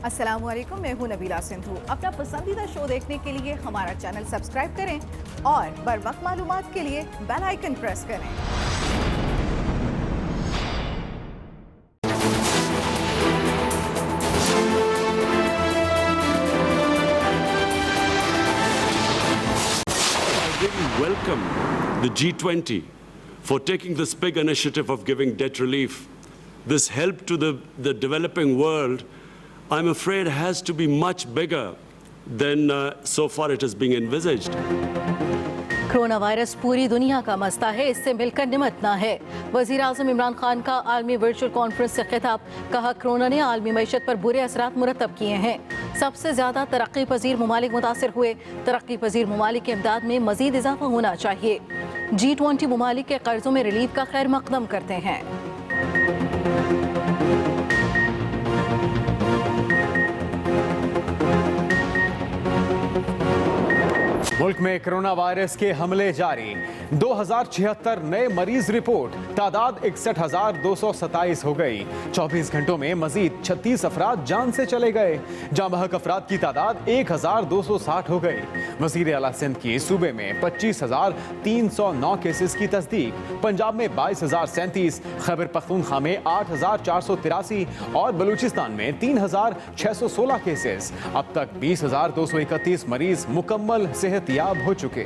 अस्सलामुअलैकुम, मैं हूं नबीला सिंधु। अपना पसंदीदा शो देखने के लिए हमारा चैनल सब्सक्राइब करें और बर वक्त मालूमात के लिए बेल आइकन प्रेस करें। I really welcome the G20 for taking this big initiative of giving debt relief. This help to the developing world, I'm afraid, has to be much bigger than so far it is being envisaged. Corona virus पूरी दुनिया का मसला है, इससे मिलकर निमटना है। वज़ीर आज़म इमरान खान का आलमी वर्चुअल कॉन्फ्रेंस से खिताब। कहा, कोरोना ने आलमी मईशत पर बुरे असरात मुरतब किए हैं। सबसे ज़्यादा तरक्की पजीर ममालिक मुतासर हुए। तरक्की पजीर ममालिक की इमदाद में मज़ीद इजाफा होना चाहिए। G20 ममालिक के कर्जों में रिलीफ का खैर मकदम करते हैं। मुल्क में कोरोना वायरस के हमले जारी। 2076 नए मरीज रिपोर्ट। तादाद 61,227 हो गई। 24 घंटों में मजीद 36 अफराद जान से चले गए। जाँ बहक अफराद की तादाद 1,260 हो गई। वज़ीर आला सिंध की सूबे में 25,309 केसेस की तस्दीक। पंजाब में 22,037, खैबर पख्तूनख्वा में 8,483 और बलूचिस्तान में 3,616 केसेस। अब तक 20,231 मरीज मुकम्मल सेहतियाब हो चुके।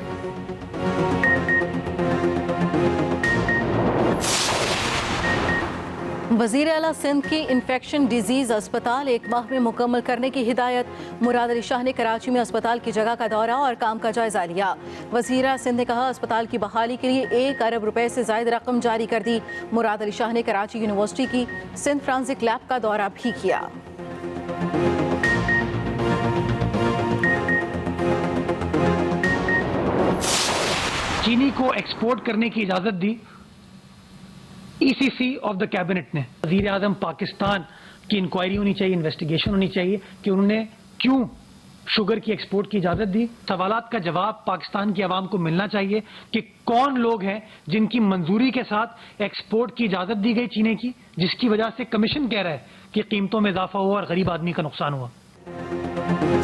वज़ीर आला सिंध की इन्फेक्शन डिजीज़ अस्पताल 1 माह में मुकम्मल करने की हिदायत। मुराद अली शाह ने कराची में अस्पताल की जगह का दौरा और काम का जायजा लिया। वज़ीर आला सिंध ने कहा, अस्पताल की बहाली के लिए 1 अरब रुपए से ज़ायद रकम जारी कर दी। मुराद अली शाह ने कराची यूनिवर्सिटी की सिंध फ्रांसिक लैब का दौरा भी किया। चीनी को एक्सपोर्ट करने की इजाज़त दी ECC ऑफ द कैबिनेट ने। वज़ीर आज़म पाकिस्तान की इंक्वायरी होनी चाहिए, इन्वेस्टिगेशन होनी चाहिए कि उन्होंने क्यों शुगर की एक्सपोर्ट की इजाज़त दी। सवालात का जवाब पाकिस्तान की आवाम को मिलना चाहिए कि कौन लोग हैं जिनकी मंजूरी के साथ एक्सपोर्ट की इजाज़त दी गई चीनी की, जिसकी वजह से कमीशन कह रहा है कि कीमतों में इजाफा हुआ और गरीब आदमी का नुकसान हुआ।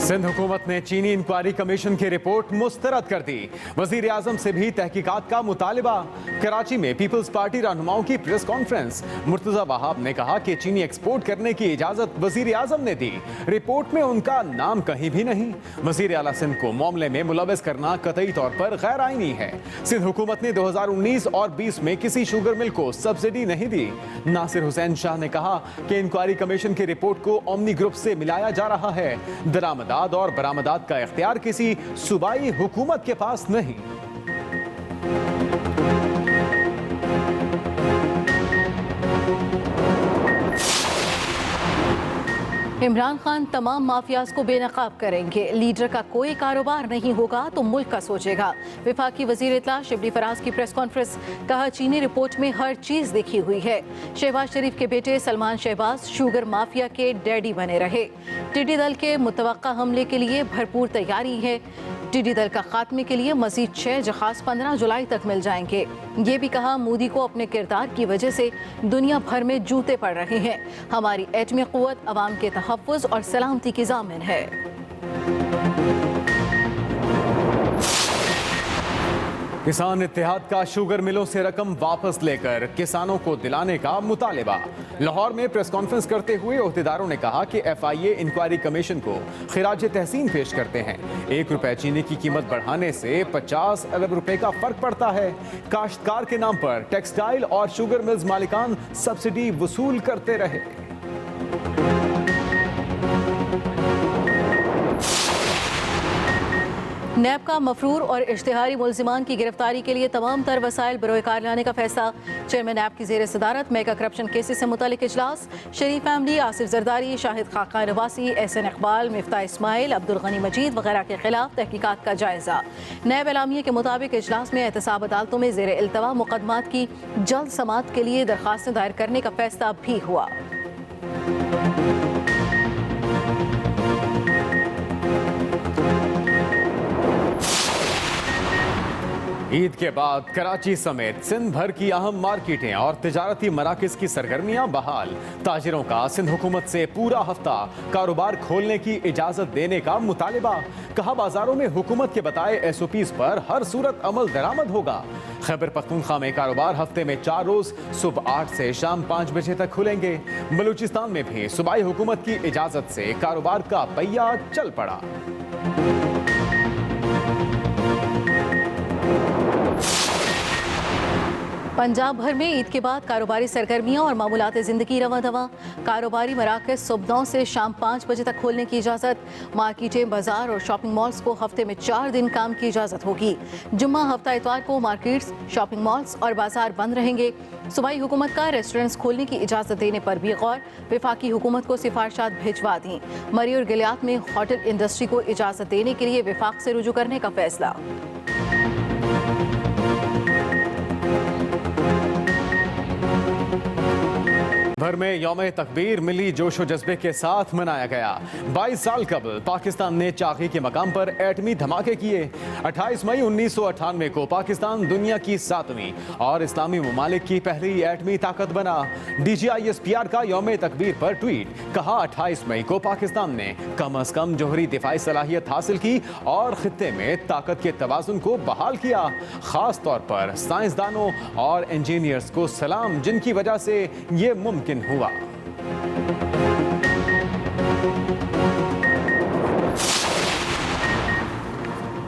सिंध हुकूमत ने चीनी इंक्वायरी कमीशन की रिपोर्ट मुस्तरद कर दी। वजीर आजम से भी तहकीकात का मुतालिबा। कराची में पीपल्स पार्टी रहनुमाओं की प्रेस कॉन्फ्रेंस। मुर्तजा वहाब ने कहा कि चीनी एक्सपोर्ट करने की इजाजत वजीर आजम ने दी। रिपोर्ट में उनका नाम कहीं भी नहीं। वजीर आला सिंध को मामले में मुलविस करना कतई तौर पर गैर आईनी है। सिंध हुकूमत ने 2019 और 20 में किसी शुगर मिल को सब्सिडी नहीं दी। नासिर हुसैन शाह ने कहा कि इंक्वायरी कमीशन की रिपोर्ट को ओमनी ग्रुप से मिलाया जा रहा है। दरामदात और बरामदात का इख्तियार किसी सूबाई हुकूमत के पास नहीं। इमरान खान तमाम माफियाज को बेनकाब करेंगे। लीडर का कोई कारोबार नहीं होगा तो मुल्क का सोचेगा। विफाकी वजीर इत्तला शिबली फराज की प्रेस कॉन्फ्रेंस। कहा, चीनी रिपोर्ट में हर चीज लिखी हुई है। शहबाज शरीफ के बेटे सलमान शहबाज शुगर माफिया के डैडी बने रहे। टिड्डी दल के मुतवक्का हमले के लिए भरपूर तैयारी है। टिड्डी दल का खात्मे के लिए मजीद 6 जहाज 15 जुलाई तक मिल जाएंगे। ये भी कहा, मोदी को अपने किरदार की वजह से दुनिया भर में जूते पड़ रहे हैं। हमारी एटमी क़ुव्वत अवाम के तहफ़्फ़ुज़ और सलामती की ज़ामिन है। किसान इत्तेहाद का शुगर मिलों से रकम वापस लेकर किसानों को दिलाने का मुतालिबा। लाहौर में प्रेस कॉन्फ्रेंस करते हुए ओहदेदारों ने कहा कि FIA इंक्वायरी कमीशन को खिराज तहसीन पेश करते हैं। 1 रुपए चीनी की कीमत बढ़ाने से 50 अरब रुपए का फर्क पड़ता है। काश्तकार के नाम पर टेक्सटाइल और शुगर मिल्स मालिकान सब्सिडी वसूल करते रहे। नैब का मफरूर और इश्तिहारी मुलजिमान की गिरफ्तारी के लिए तमाम तर वसाइल बरोकार लाने का फैसला। चेयरमैन नैब की जेर सदारत मेगा करप्शन केसेस से मुतालिक इजलास। शरीफ फैमिली, आसिफ जरदारी, शाहिद खाका नवासी, SN इकबाल, मिफ्ता इस्माइल, अब्दुल गनी मजीद वगैरह के खिलाफ तहकीकात का जायजा। नैब एलामिया के मुताबिक इजलास में एहतसाब अदालतों में जेर इल्तवा मुकदमात की जल्द समाअत के लिए दरखास्तें दायर करने का फैसला भी हुआ। ईद के बाद कराची समेत सिंध भर की अहम मार्केटें और तिजारती मराकज की सरगर्मियां बहाल। ताजिरों का सिंध हुकूमत से पूरा हफ्ता कारोबार खोलने की इजाजत देने का मुतालिबा। कहा बाजारों में हुकूमत के बताए SOPs पर हर सूरत अमल दरामद होगा। खैबर पख्तूनख्वा में कारोबार हफ्ते में 4 रोज सुबह 8 से शाम 5 बजे तक खुलेंगे। बलूचिस्तान में भी सूबाई हुकूमत की इजाजत से कारोबार का पहिया चल पड़ा। पंजाब भर में ईद के बाद कारोबारी सरगर्मियां और मामूलात ज़िंदगी रवां दवां। कारोबारी मराकज़ सुबह 9 से शाम 5 बजे तक खोलने की इजाज़त। मार्केटें, बाजार और शॉपिंग मॉल्स को हफ्ते में 4 दिन काम की इजाज़त होगी। जुम्मा, हफ्ता इतवार को मार्केट्स, शॉपिंग मॉल्स और बाजार बंद रहेंगे। सूबाई हुकूमत का रेस्टोरेंट्स खोलने की इजाज़त देने पर भी गौर। वफाकी हुकूमत को सिफारिशात भिजवा दी। मरी और गिलियात में होटल इंडस्ट्री को इजाज़त देने के लिए वफाक से रुजू करने का फैसला। भर में यौम तकबीर मिली जोशो जज्बे के साथ मनाया गया। 22 साल कबल पाकिस्तान ने चाकी के मकाम पर एटमी धमाके किए। 28 मई 1998 को पाकिस्तान दुनिया की 7वीं और इस्लामी ममालिक की पहली एटमी ताकत बना। DGISPR का यौम तकबीर पर ट्वीट। कहा 28 मई को पाकिस्तान ने कम अज कम जोहरी दिफाई सलाहियत हासिल की और खित्ते में ताकत के तवाज़ुन को बहाल किया। खास तौर पर साइंसदानों और इंजीनियर्स को सलाम, जिनकी वजह से ये मुमकिन हुआ।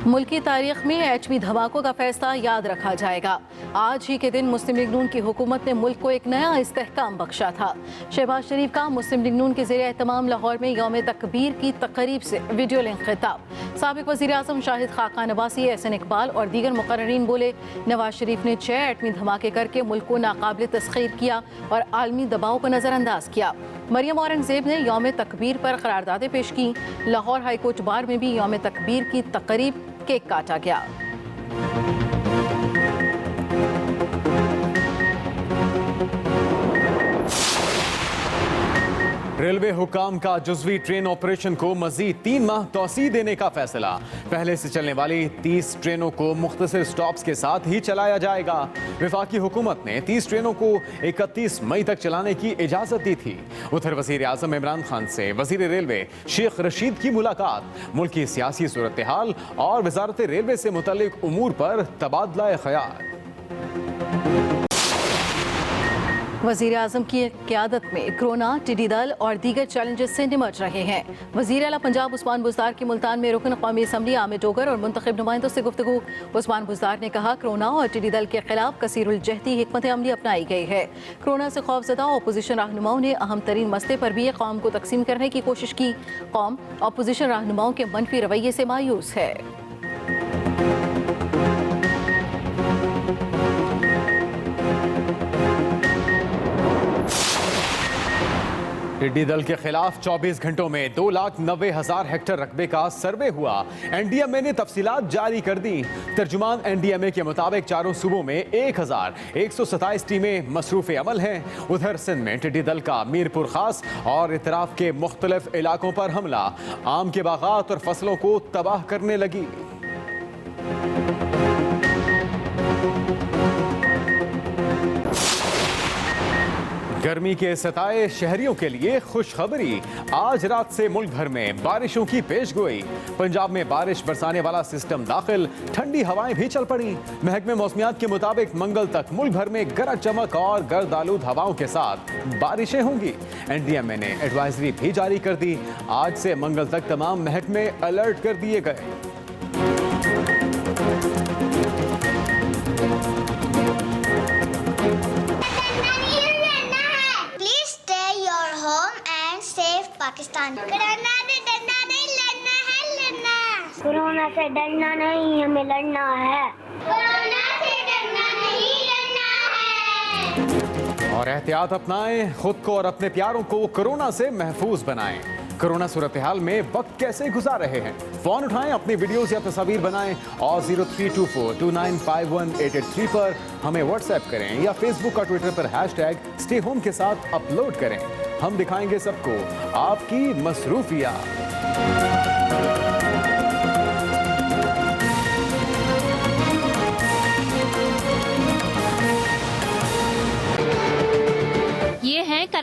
मुल्की तारीख में एटमी धमाकों का फैसला याद रखा जाएगा। आज ही के दिन मुस्लिम लीग नून की हुकूमत ने मुल्क को एक नया इस्तेहकाम बख्शा था। शहबाज शरीफ का मुस्लिम लीग नून के ज़रिए एहतमाम लाहौर में यौम तकबीर की तकरीब से वीडियो लिंक खिताब। साबिक वज़ीर आज़म शाहिद खाकान नवासी, एहसन इकबाल और दीगर मुकर्ररीन बोले, नवाज शरीफ ने 6 एटमी धमाके करके मुल्क को नाकाबिल तस्खीर किया और आलमी दबाव को नज़रअंदाज किया। मरियम औरंगज़ेब ने यौम तकबीर पर करारदादें पेश की। लाहौर हाईकोर्ट बार में भी यौम तकबीर की तकरीब केक काटा गया। रेलवे हुकाम का जुज़वी ट्रेन ऑपरेशन को मजीद 3 माह तौसी देने का फैसला। पहले से चलने वाली 30 ट्रेनों को मुख्तसर स्टॉप्स के साथ ही चलाया जाएगा। वफाकी हुकूमत ने 30 ट्रेनों को 31 मई तक चलाने की इजाज़त दी थी। उधर वज़ीर आज़म इमरान खान से वज़ीर रेलवे शेख रशीद की मुलाकात। मुल्क की सियासी सूरत हाल और वज़ारत रेलवे से मुतल्लिक उमूर पर तबादला ख्याल। वज़ीर आज़म की क़यादत में कोरोना, टिड्डी दल और दीगर चैलेंजेस से निमट रहे हैं। वज़ीर आला पंजाब उस्मान बुज़दार की मुल्तान में रुकन कौमी असम्बली आमिर डोगर और मुंतखब नुमाइंदों से गुफ्तगू। उस्मान बुज़दार ने कहा, कोरोना और टिड्डी दल के खिलाफ कसीरुल जहदी हिकमत अमली अपनाई गई है। कोरोना से खौफजदा अपोजिशन रहनुमाओं ने अहम तरीन मसले पर भी कौम को तकसीम करने की कोशिश की। कौम अपोजिशन रहनुमाओं के मनफी रवैये से मायूस है। टिड्डी दल के खिलाफ 24 घंटों में 2,90,000 हेक्टेयर रकबे का सर्वे हुआ। NDMA ने तफसीलात जारी कर दी। तर्जुमान NDMA के मुताबिक चारों सूबों में 1,127 टीमें मसरूफ अमल हैं। उधर सिंध में टिड्डी दल का मीरपुर खास और इतराफ के मुख्तलिफ इलाकों पर हमला आम के बागात और फसलों को तबाह करने लगी। गर्मी के सताए शहरियों के लिए खुशखबरी। आज रात से मुल्क भर में बारिशों की पेशगोई। पंजाब में बारिश बरसाने वाला सिस्टम दाखिल, ठंडी हवाएं भी चल पड़ी। महकमे मौसमियात के मुताबिक मंगल तक मुल्क भर में गरज चमक और गर्द आलूद हवाओं के साथ बारिशें होंगी। NDMA ने एडवाइजरी भी जारी कर दी। आज से मंगल तक तमाम महकमे अलर्ट कर दिए गए। पाकिस्तान कोरोना से डरना नहीं, लड़ना है लड़ना। कोरोना से डरना नहीं, हमें लड़ना है। कोरोना से डरना नहीं, लड़ना है। और एहतियात अपनाएं, खुद को और अपने प्यारों को कोरोना से महफूज बनाएं। कोरोना सूरत हाल में वक्त कैसे गुजार रहे हैं? फोन उठाएं, अपनी वीडियोस या तस्वीर बनाएं और 0324295183 पर हमें व्हाट्सएप करें या फेसबुक और ट्विटर पर #स्टे होम के साथ अपलोड करें। हम दिखाएंगे सबको आपकी मसरूफियात।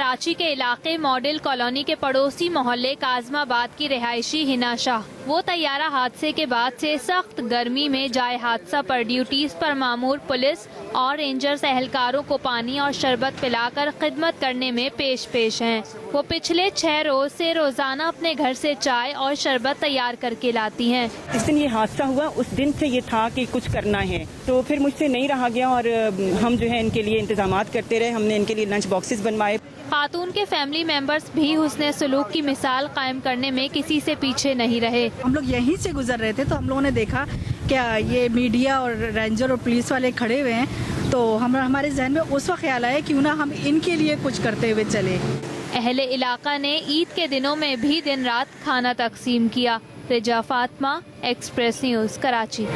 कराची के इलाके मॉडल कॉलोनी के पड़ोसी मोहल्ले काजमाबाद की रिहायशी हिना शाह। वो तैयारा हादसे के बाद से सख्त गर्मी में जाए हादसा पर ड्यूटीज पर मामूर पुलिस और रेंजर्स एहलकारों को पानी और शरबत पिलाकर खिदमत करने में पेश हैं। वो पिछले 6 रोज से रोजाना अपने घर से चाय और शरबत तैयार करके लाती हैं। जिस दिन ये हादसा हुआ उस दिन से ये था कि कुछ करना है, तो फिर मुझसे नहीं रहा गया और हम जो है इनके लिए इंतजामात करते रहे। हमने इनके लिए लंच बॉक्सेस बनवाए। खातून के फैमिली मेंबर्स भी हुस्ने सलूक की मिसाल कायम करने में किसी से पीछे नहीं रहे। हम लोग यहीं से गुजर रहे थे तो हम लोगों ने देखा क्या ये मीडिया और रेंजर और पुलिस वाले खड़े हुए हैं, तो हमारे जहन में उस वक्त ख्याल आया क्यों ना हम इनके लिए कुछ करते हुए चले। अहले इलाका ने ईद के दिनों में भी दिन रात खाना तकसीम किया। Riza Fatima, Express News, Karachi.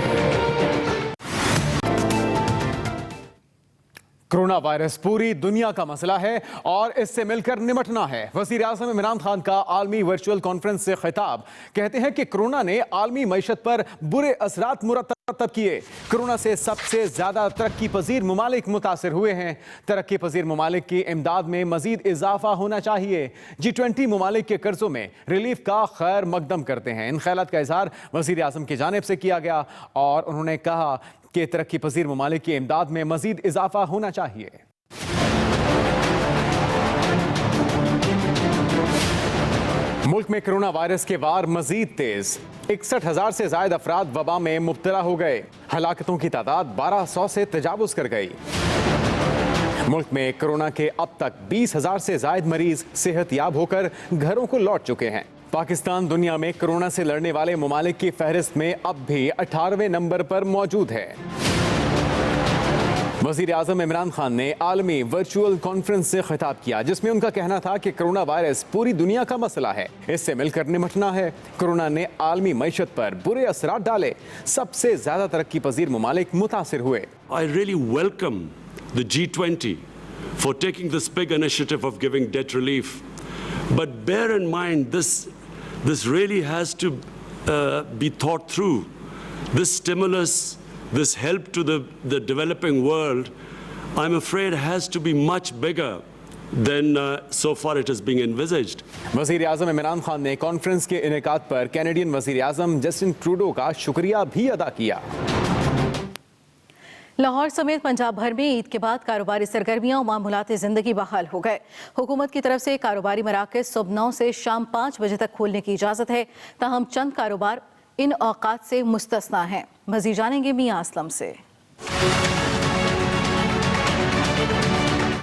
Corona virus पूरी दुनिया का मसला है और इससे मिलकर निपटना है। वजीर आज़म इमरान खान का आलमी वर्चुअल कॉन्फ्रेंस से खिताब। कहते हैं कि कोरोना ने आलमी मईशत पर बुरे असरात मुरतब किए। कोरोना से सबसे ज्यादा तरक्की पजीर ममालिक मुतासर हुए हैं। तरक्की पजीर ममालिक की इमदाद में मजीद इजाफा होना चाहिए। G20 ममालिक के कर्जों में रिलीफ का खैर मकदम करते हैं। इन ख्यालात का इजहार वजीर आज़म की जानिब से किया गया और उन्होंने कहा कि तरक्की पजीर ममालिक की इमदाद में मजीद इजाफा होना चाहिए। मुल्क में कोरोना वायरस के वार मजीद तेज। 61,000 से ज्यादा अफराद वबा में मुब्तला हो गए। हलाकतों की तादाद 1200 से तजावुज कर गई। मुल्क में कोरोना के अब तक 20,000 से ज्यादा मरीज सेहतयाब होकर घरों को लौट चुके हैं। पाकिस्तान दुनिया में कोरोना से लड़ने वाले ममालिक की फहरिस्त में अब भी 18वें नंबर पर मौजूद है। वजीर आज़म इमरान खान ने आलमी वर्चुअल कॉन्फ्रेंस से खिताब किया, जिसमें उनका कहना था कि कोरोना वायरस पूरी दुनिया का मसला है, इससे मिलकर निपटना है। कोरोना ने आलमी मईशत पर बुरे असरात डाले। सबसे ज्यादा तरक्की पजीर ममालिक मुतासिर हुए। I really welcome the G20 for taking this big initiative of giving debt relief. But bear in mind, this really has to be thought through. This stimulus, this help to the developing world, I'm afraid has to be much bigger than so far it is being envisaged. वज़ीर आज़म इमरान खान ने conference के इनेकाद पर Canadian वज़ीर आज़म Justin Trudeau का शुक्रिया भी अदा किया। लाहौर समेत पंजाब भर में ईद के बाद कारोबारी सरगर्मियां और मामूलाती ज़िंदगी बहाल हो गए। हुकूमत की तरफ से कारोबारी मराकज़ सुबह 9 से शाम 5 बजे तक खोलने की इजाज़त है, ताहम चंद कारोबार इन औकात से मुस्तस्ना हैं। मज़ीद जानेंगे मियां असलम से।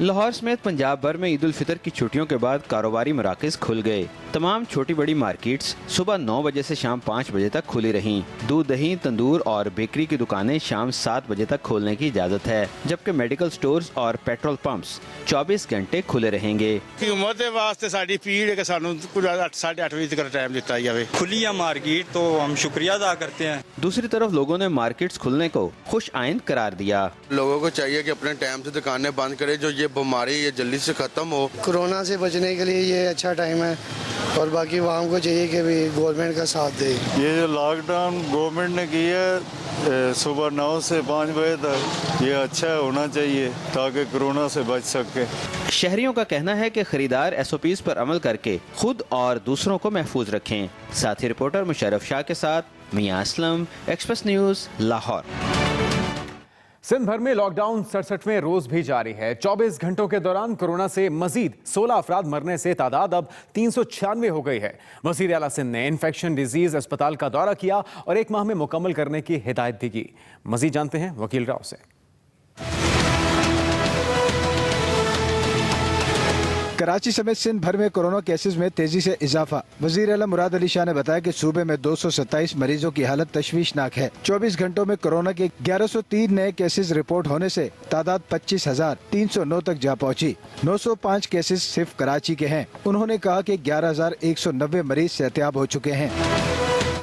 लाहौर समेत पंजाब भर में ईद उल फितर की छुट्टियों के बाद कारोबारी मराकज़ खुल गए। तमाम छोटी बड़ी मार्केट्स सुबह 9 बजे से शाम 5 बजे तक खुली रहीं। दूध, दही, तंदूर और बेकरी की दुकानें शाम 7 बजे तक खोलने की इजाज़त है, जबकि मेडिकल स्टोर्स और पेट्रोल पंप्स 24 घंटे खुले रहेंगे। हुकूमत वास्ते साडी पीड़ है कि सानू 8:30 बजे तक टाइम दिता जाए। खुली है मार्केट तो हम शुक्रिया अदा करते हैं। दूसरी तरफ लोगों ने मार्केट्स खुलने को खुश आइंद करार दिया। लोगों को चाहिए कि अपने टाइम से दुकानें बंद करें, जो ये बीमारी ये जल्दी से खत्म हो। कोरोना से बचने के लिए ये अच्छा टाइम है और बाकी आवाम को चाहिए कि भी गवर्नमेंट का साथ दे। ये जो लॉकडाउन गवर्नमेंट ने किया है सुबह 9 से 5 बजे तक, ये अच्छा होना चाहिए ताकि कोरोना से बच सके। शहरियों का कहना है कि खरीदार SOPs पर अमल करके खुद और दूसरों को महफूज रखें। साथी रिपोर्टर मुशर्रफ शाह के साथ मियां असलम, एक्सप्रेस न्यूज़, लाहौर। सिंध भर में लॉकडाउन 67वें रोज भी जारी है। 24 घंटों के दौरान कोरोना से मजीद 16 अफराद मरने से तादाद अब 396 हो गई है। वज़ीर आला सिंध ने इन्फेक्शन डिजीज अस्पताल का दौरा किया और 1 माह में मुकम्मल करने की हिदायत भी की। मजीद जानते हैं वकील राव से। कराची समेत सिंध भर में कोरोना केसेस में तेजी से इजाफा। वजीर आला मुराद अली शाह ने बताया कि सूबे में 227 मरीजों की हालत तशवीशनाक है। 24 घंटों में कोरोना के 1103 नए केसेस रिपोर्ट होने से तादाद 25,309 तक जा पहुंची। 905 केसेस सिर्फ कराची के हैं। उन्होंने कहा कि 11,190 मरीज सेहतयाब हो चुके हैं।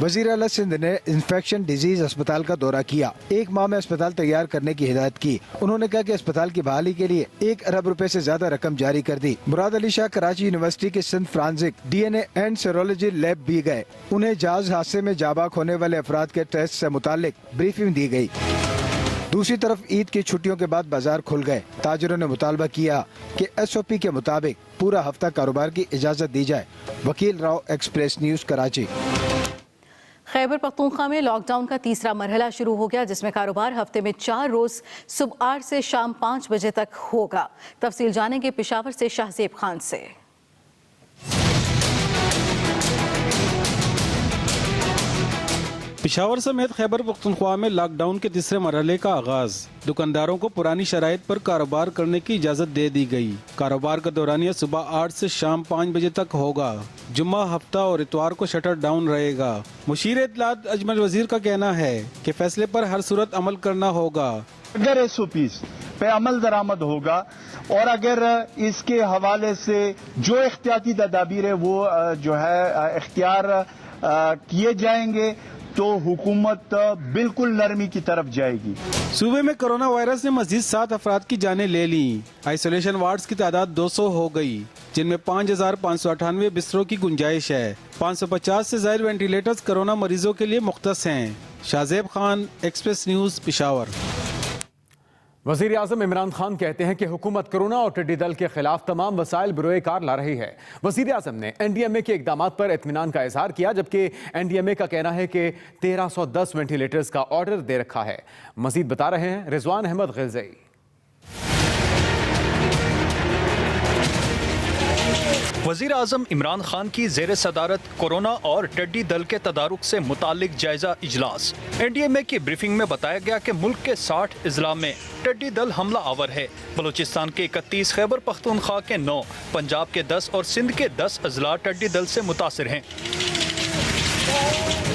वजीर आला सिंध ने इन्फेक्शन डिजीज अस्पताल का दौरा किया। 1 माह में अस्पताल तैयार करने की हिदायत की। उन्होंने कहा कि अस्पताल की बहाली के लिए 1 अरब रुपए से ज्यादा रकम जारी कर दी। मुराद अली शाह कराची यूनिवर्सिटी के Sindh forensic DNA and serology lab भी गए। उन्हें जहाज हादसे में जाबाक होने वाले अफराद के टेस्ट से मुतालिक ब्रीफिंग दी गई। दूसरी तरफ ईद की छुट्टियों के बाद बाजार खुल गए। ताजिरों ने मुतालबा किया कि SOP के मुताबिक पूरा हफ्ता कारोबार की इजाज़त दी जाए। वकील राव, एक्सप्रेस न्यूज़, कराची। खैबर पख्तूनख्वा में लॉकडाउन का तीसरा मरहला शुरू हो गया, जिसमें कारोबार हफ्ते में 4 रोज सुबह 8 से शाम 5 बजे तक होगा। तफसील जानेंगे पेशावर से शाहजेब खान से। पेशावर समेत खैबर पख्तूनख्वा में लॉकडाउन के तीसरे मरहले का आगाज। दुकानदारों को पुरानी शराइत पर कारोबार करने की इजाज़त दे दी गई। कारोबार का दौरानिया सुबह 8 से शाम 5 बजे तक होगा। जुम्मा, हफ्ता और इतवार को शटर डाउन रहेगा। मुशीर इत्तलात अजमल वजीर का कहना है कि फैसले पर हर सूरत अमल करना होगा। अगर SOPs पे अमल दरामद होगा और अगर इसके हवाले से जो एहतियाती तदाबीर है वो जो है इख्तियार किए जाएंगे तो हुकूमत बिल्कुल नरमी की तरफ जाएगी। सूबे में कोरोना वायरस ने मजीद 7 अफराद की जानें ले ली। आइसोलेशन वार्ड्स की तादाद 200 हो गई, जिनमें 5,598 बिस्तरों की गुंजाइश है। 550 से ज्यादा वेंटिलेटर्स कोरोना मरीजों के लिए मुख्तस हैं। Shahzeb Khan, express news, Peshawar. वज़ीर आज़म इमरान खान कहते हैं कि हुकूमत कोरोना और टिड्डी दल के खिलाफ तमाम वसाइल बरोए कार ला रही है। वज़ीर आज़म ने NDMA के इक़दामात पर इत्मीनान का इजहार किया, जबकि NDMA का कहना है कि 1310 वेंटिलेटर्स का ऑर्डर दे रखा है। मजीद बता रहे हैं रिजवान अहमद ग़िज़ई। वज़ीर आज़म इमरान खान की ज़ेर सदारत कोरोना और टिड्डी दल के तदारुक से मुतालिक जायजा इजलास। NDMA की ब्रीफिंग में बताया गया कि मुल्क के 60 अजला में टिड्डी दल हमला आवर है। बलूचिस्तान के 31, खैबर पख्तूनख्वा के 9, पंजाब के 10 और सिंध के 10 अजला टिड्डी दल से मुतासिर हैं।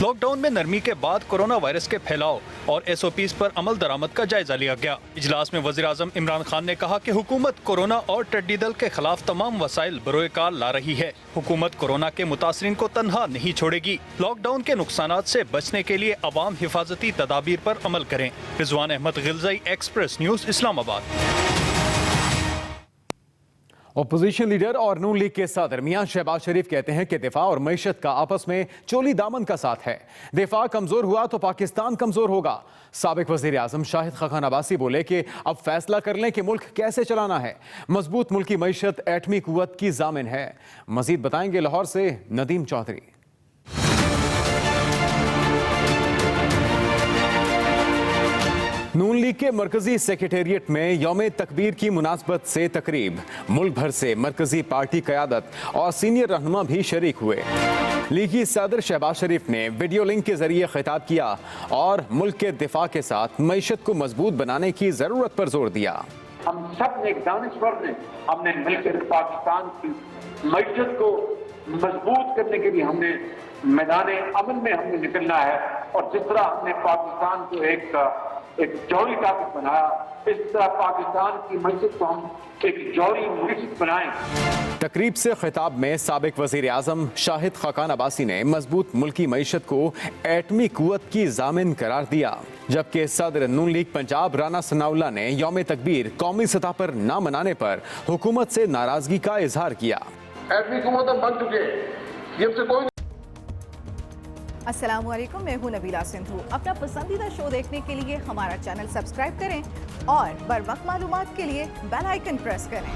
लॉकडाउन में नरमी के बाद कोरोना वायरस के फैलाव और SOPs पर अमल दरामद का जायजा लिया गया। इजलास में वज़ीर आज़म इमरान खान ने कहा कि हुकूमत कोरोना और टिड्डी दल के खिलाफ तमाम वसाइल बरोए कार ला रही है। हुकूमत कोरोना के मुतासरीन को तन्हा नहीं छोड़ेगी। लॉकडाउन के नुकसानात से बचने के लिए अवाम हिफाजती तदाबीर पर अमल करें। Rizwan Ahmed Ghizai, Express News, Islamabad. Opposition leader और नून लीग के सदर मियां शहबाज शरीफ कहते हैं कि दिफा और मईशत का आपस में चोली दामन का साथ है। दिफा कमजोर हुआ तो पाकिस्तान कमजोर होगा। साबिक वजीर आजम शाहिद खाकान अब्बासी बोले कि अब फैसला कर लें कि मुल्क कैसे चलाना है। मजबूत मुल्की मईशत एटमी कुव्वत की जामिन है। मजीद बताएंगे लाहौर से नदीम चौधरी। नून लीग के मरकजी सेक्रेटेरिएट में यौम तकबीर की मुनासबत से तकरीब। मुल्क भर से मरकजी पार्टी क़यादत और सीनियर रहनुमा भी शरीक हुए। लीगी सदर शहबाज शरीफ ने वीडियो लिंक के जरिए खिताब किया और मुल्क के दिफा के साथ मईशत को मजबूत बनाने की जरूरत पर जोर दिया। हम सब ने, दानिश्वर ने, हमने मिलकर पाकिस्तान की मईशत को मजबूत करने के लिए हमने मैदान अमन में हमने निकलना है। और जिस तरह हमने पाकिस्तान को एक जौहरी ताकत बनाया, इस तरह पाकिस्तान की मईशत को हम एक जौहरी मईशत बनाएं। तकरीब से खिताब में साबिक वजीर आजम शाहिद खाकान अब्बासी ने मजबूत मुल्की मईशत को एटमी कुव्वत की जामिन करार दिया, जबकि सदर नून लीग पंजाब राना सनाउल्लाह ने यौम तकबीर कौमी सतह पर न मनाने पर हुकूमत से नाराजगी का इजहार किया। एटमी कुव्वत बन चुके, ये से कोई अस्सलाम वालेकुम, मैं हूं नबीला सिंधु। अपना पसंदीदा शो देखने के लिए हमारा चैनल सब्सक्राइब करें और बर वक्त मालूमात के लिए बेल आइकन प्रेस करें।